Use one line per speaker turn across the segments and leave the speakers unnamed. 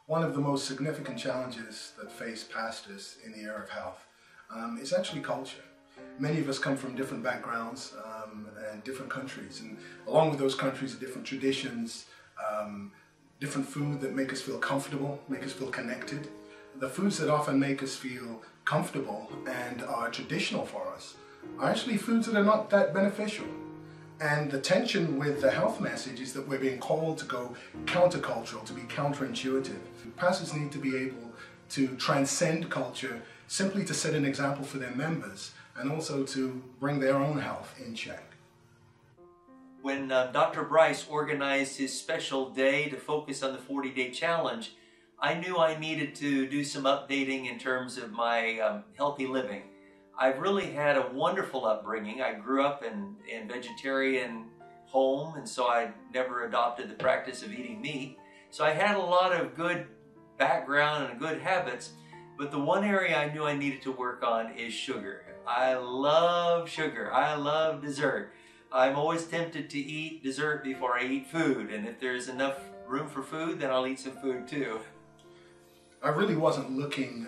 One of the most significant challenges that face pastors in the area of health is actually culture. Many of us come from different backgrounds and different countries, and along with those countries are different traditions, different food that make us feel comfortable, make us feel connected. The foods that often make us feel comfortable and are traditional for us are actually foods that are not that beneficial. And the tension with the health message is that we're being called to go countercultural, to be counterintuitive. Pastors need to be able to transcend culture simply to set an example for their members and also to bring their own health in check.
When Dr. Bryce organized his special day to focus on the 40-day challenge, I knew I needed to do some updating in terms of my healthy living. I've really had a wonderful upbringing. I grew up in vegetarian home, and so I never adopted the practice of eating meat. So I had a lot of good background and good habits, but the one area I knew I needed to work on is sugar. I love sugar. I love dessert. I'm always tempted to eat dessert before I eat food, and if there's enough room for food, then I'll eat some food too.
I really wasn't looking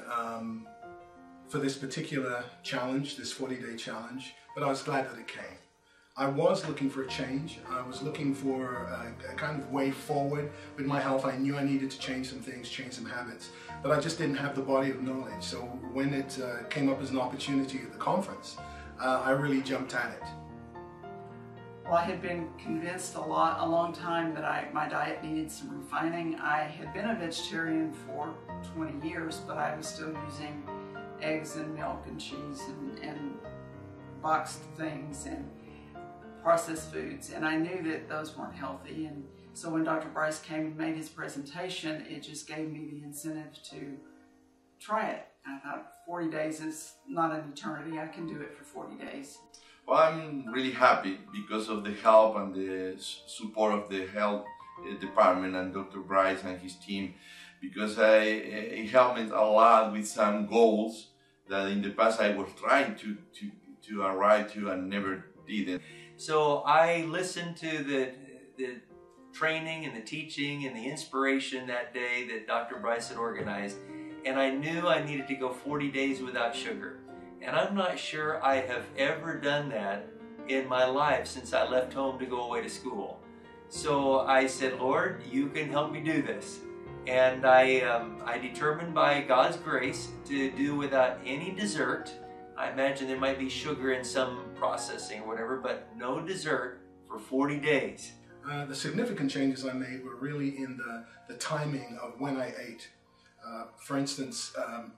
for this particular challenge, this 40-day challenge, but I was glad that it came. I was looking for a change. I was looking for a kind of way forward with my health. I knew I needed to change some things, change some habits, but I just didn't have the body of knowledge. So when it came up as an opportunity at the conference, I really jumped at it.
Well, I had been convinced a long time that my diet needed some refining. I had been a vegetarian for 20 years, but I was still using eggs and milk and cheese and boxed things and processed foods, and I knew that those weren't healthy. And so when Dr. Bryce came and made his presentation, it just gave me the incentive to try it. And I thought 40 days is not an eternity. I can do it for 40 days.
Well, I'm really happy because of the help and the support of the health department and Dr. Bryce and his team, because it helped me a lot with some goals that in the past I was trying to arrive to and never did.
So I listened to the training and the teaching and the inspiration that day that Dr. Bryce had organized, and I knew I needed to go 40 days without sugar. And I'm not sure I have ever done that in my life since I left home to go away to school. So I said, Lord, you can help me do this. And I determined by God's grace to do without any dessert. I imagine there might be sugar in some processing or whatever, but no dessert for 40 days.
The significant changes I made were really in the timing of when I ate. For instance,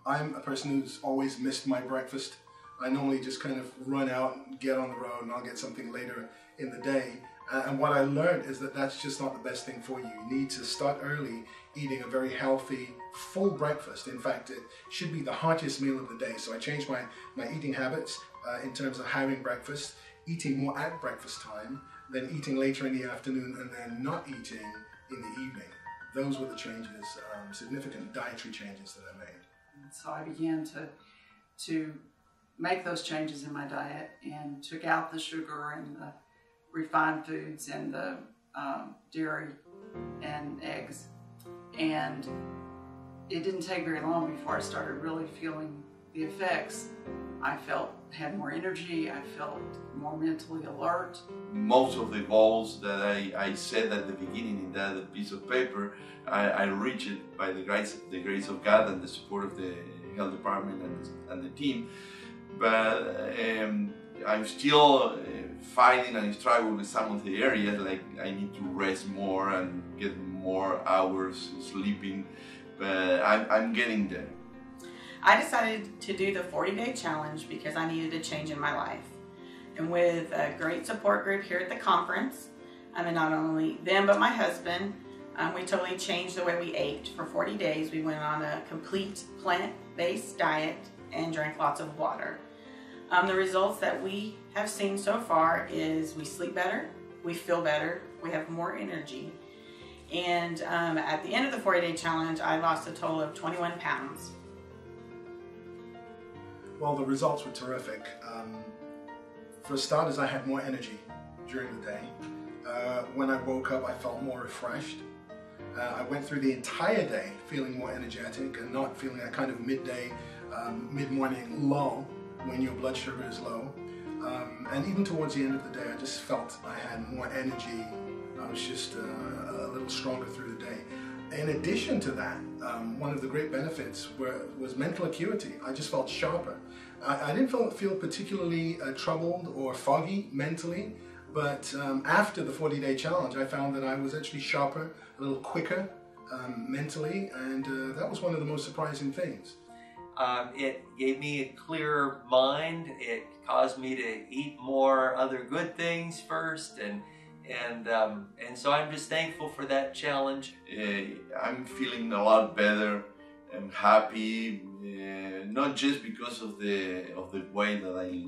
I'm a person who's always missed my breakfast. I normally just kind of run out and get on the road, and I'll get something later in the day. And what I learned is that that's just not the best thing for you. You need to start early, eating a very healthy, full breakfast. In fact, it should be the heartiest meal of the day. So I changed my eating habits in terms of having breakfast, eating more at breakfast time, then eating later in the afternoon, and then not eating in the evening. Those were the changes, significant dietary changes that I made.
And so I began to make those changes in my diet and took out the sugar and the refined foods and the dairy and eggs. And it didn't take very long before I started really feeling the effects. I had more energy, I felt more mentally alert.
Most of the goals that I set at the beginning in that piece of paper, I reached it by the grace of God and the support of the health department and the team. But I'm still fighting and struggling with some of the areas, like I need to rest more and get more hours sleeping, but I'm getting there.
I decided to do the 40-day challenge because I needed a change in my life. And with a great support group here at the conference, and not only them but my husband, we totally changed the way we ate. For 40 days we went on a complete plant-based diet and drank lots of water. The results that we have seen so far is we sleep better, we feel better, we have more energy. And at the end of the 40-day challenge, I lost a total of 21 pounds.
Well, the results were terrific. For starters, I had more energy during the day. When I woke up, I felt more refreshed. I went through the entire day feeling more energetic and not feeling that kind of midday, mid-morning lull when your blood sugar is low. And even towards the end of the day, I just felt I had more energy. I was just a little stronger through the day. In addition to that, one of the great benefits was mental acuity. I just felt sharper. I didn't feel particularly troubled or foggy mentally, but after the 40-day challenge, I found that I was actually sharper, a little quicker mentally, and that was one of the most surprising things.
It gave me a clearer mind. It caused me to eat more other good things first, and so I'm just thankful for that challenge.
I'm feeling a lot better. I'm happy, not just because of the weight that I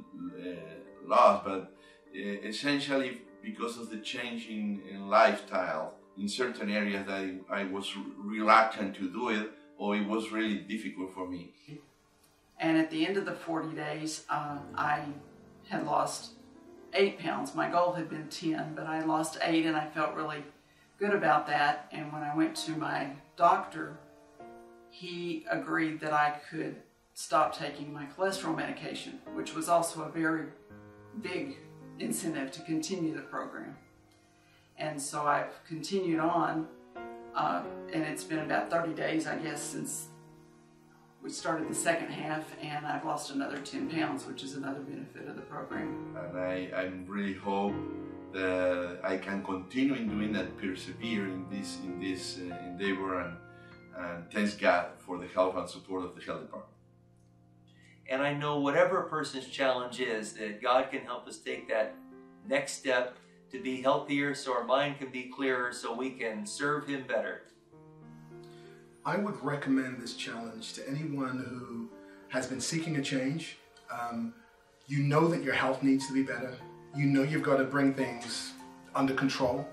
lost, but essentially because of the change in lifestyle. In certain areas that I was reluctant to do it, or it was really difficult for me.
And at the end of the 40 days, I had lost 8 pounds. My goal had been 10, but I lost 8, and I felt really good about that. And when I went to my doctor, he agreed that I could stop taking my cholesterol medication, which was also a very big incentive to continue the program. And so I've continued on, and it's been about 30 days, I guess, since we started the second half, and I've lost another 10 pounds, which is another benefit of the program.
And I really hope that I can continue in doing that, persevere in this endeavor, and thanks God for the help and support of the health department.
And I know whatever a person's challenge is, that God can help us take that next step to be healthier, so our mind can be clearer, so we can serve Him better.
I would recommend this challenge to anyone who has been seeking a change. You know that your health needs to be better. You know you've got to bring things under control,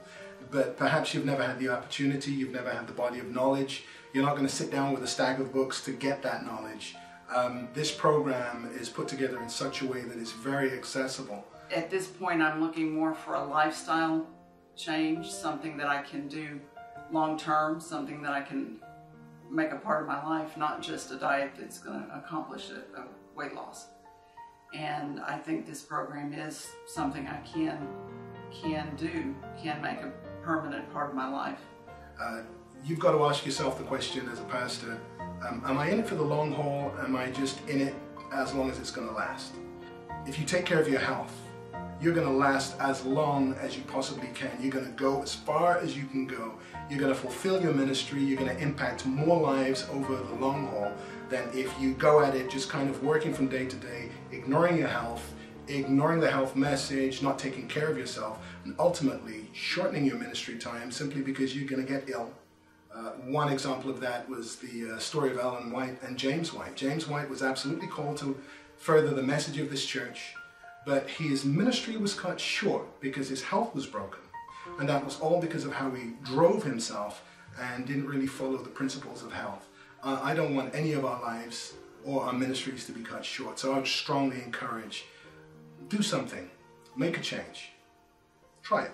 but perhaps you've never had the opportunity, you've never had the body of knowledge. You're not going to sit down with a stack of books to get that knowledge. This program is put together in such a way that it's very accessible.
At this point, I'm looking more for a lifestyle change, something that I can do long-term, something that I can make a part of my life, not just a diet that's going to accomplish a weight loss. And I think this program is something I can make a permanent part of my life.
You've got to ask yourself the question as a pastor, am I in it for the long haul? Am I just in it as long as it's going to last? If you take care of your health, you're going to last as long as you possibly can. You're going to go as far as you can go. You're going to fulfill your ministry. You're going to impact more lives over the long haul than if you go at it just kind of working from day to day, ignoring your health, ignoring the health message, not taking care of yourself, and ultimately shortening your ministry time simply because you're going to get ill. One example of that was the story of Ellen White and James White. James White was absolutely called to further the message of this church, but his ministry was cut short because his health was broken. And that was all because of how he drove himself and didn't really follow the principles of health. I don't want any of our lives or our ministries to be cut short. So I would strongly encourage, do something, make a change, try it.